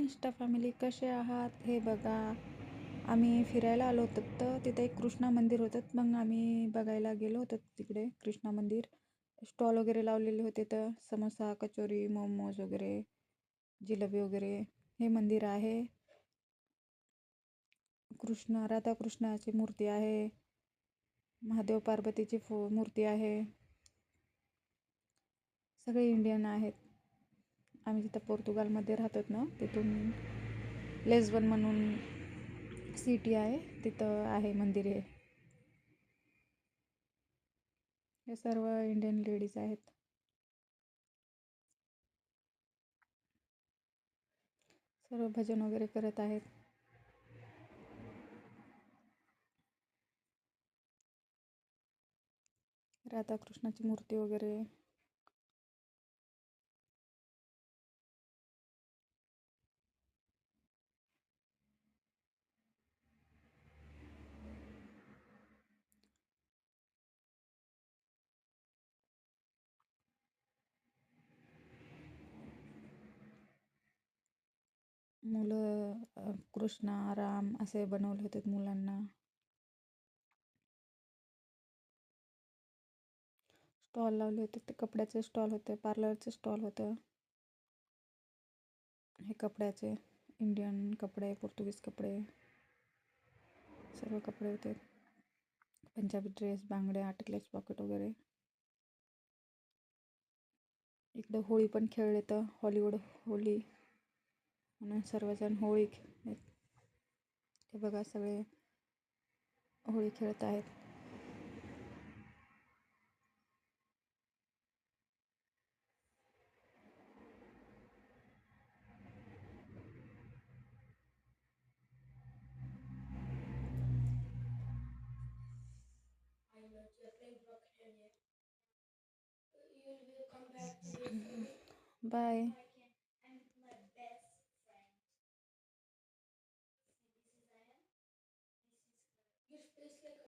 Insta family कसे आहात? हे बघा, आम्ही फिरायला आलो होतो, तर तिथे एक कृष्णा मंदिर होतं. मग आम्ही बघायला गेलो होतो तिकडे कृष्णा मंदिर. स्टॉल वगैरे लावलेले होते, तर समोसा, कचोरी, मोमोज वगैरे, जिलेबी वगैरे. हे मंदिर आहे. राधाकृष्णाची मूर्ती आहे. महादेव पार्वतीची मूर्ती आहे. सगळे इंडियन आहेत. आम्ही जिथं पोर्तुगालमध्ये राहतो ना, तिथून लेस्बन म्हणून सिटी आहे, तिथं आहे मंदिर हे सर्व इंडियन लेडीज आहेत. सर्व भजन वगैरे करत आहेत. राधाकृष्णाची मूर्ती वगैरे. मुलं कृष्णा राम असे बनवले होते मुलांना. स्टॉल लावले होते, ते कपड्याचे स्टॉल होते, पार्लरचे स्टॉल होतं. हे कपड्याचे इंडियन कपडे, पोर्तुगीज कपडे, सर्व कपडे होते. पंजाबी ड्रेस, बांगड्या, टिकल्याचे पॉकेट वगैरे. इकडं होळी पण खेळले, तर हॉलिवूड होळी म्हणून सर्वजण होळी हे बघा, सगळे होळी खेळत आहेत. बाय.